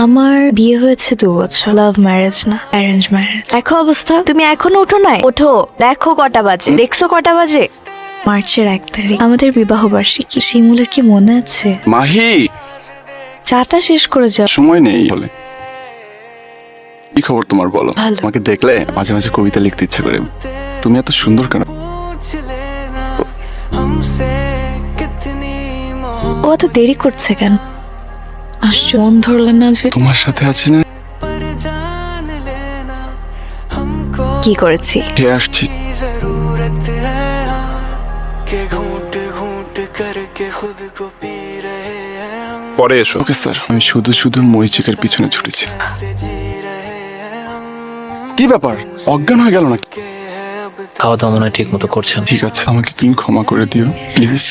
আমার বিয়ে হয়েছে 2 বছর। লাভ ম্যারেজ না, অ্যারেঞ্জ ম্যারেজ। দেখো অবস্থা, তুমি এখনো ওঠো নাই? ওঠো, দেখো কটা বাজে, দেখছো কটা বাজে? মার্চের 1 তারিখ আমাদের বিবাহ বার্ষিকী। শিমুলের কি মনে আছে? মাহি, চাটা শেষ করে যাও। সময় নেই বলে। কি খবর তোমার বলো? ভালো। তোমাকে দেখলে মাঝে মাঝে কবিতা লিখতে ইচ্ছা করে। তুমি এত সুন্দর কেন? ও এত দেরি করছে কেন? আসছো, মন ধরলেন না যে? তোমার সাথে আছে না? কি করেছি? খেয়ে আসছি। পরে এসো। ওকে স্যার, আমি শুধু শুধু মরিচিকের পিছনে ছুটেছি। কি ব্যাপার, অজ্ঞান হয়ে গেল নাকি? খাওয়া দাওয়া মনে হয় ঠিক মতো করছেন। ঠিক আছে, আমাকে তুমি ক্ষমা করে দিও প্লিজ।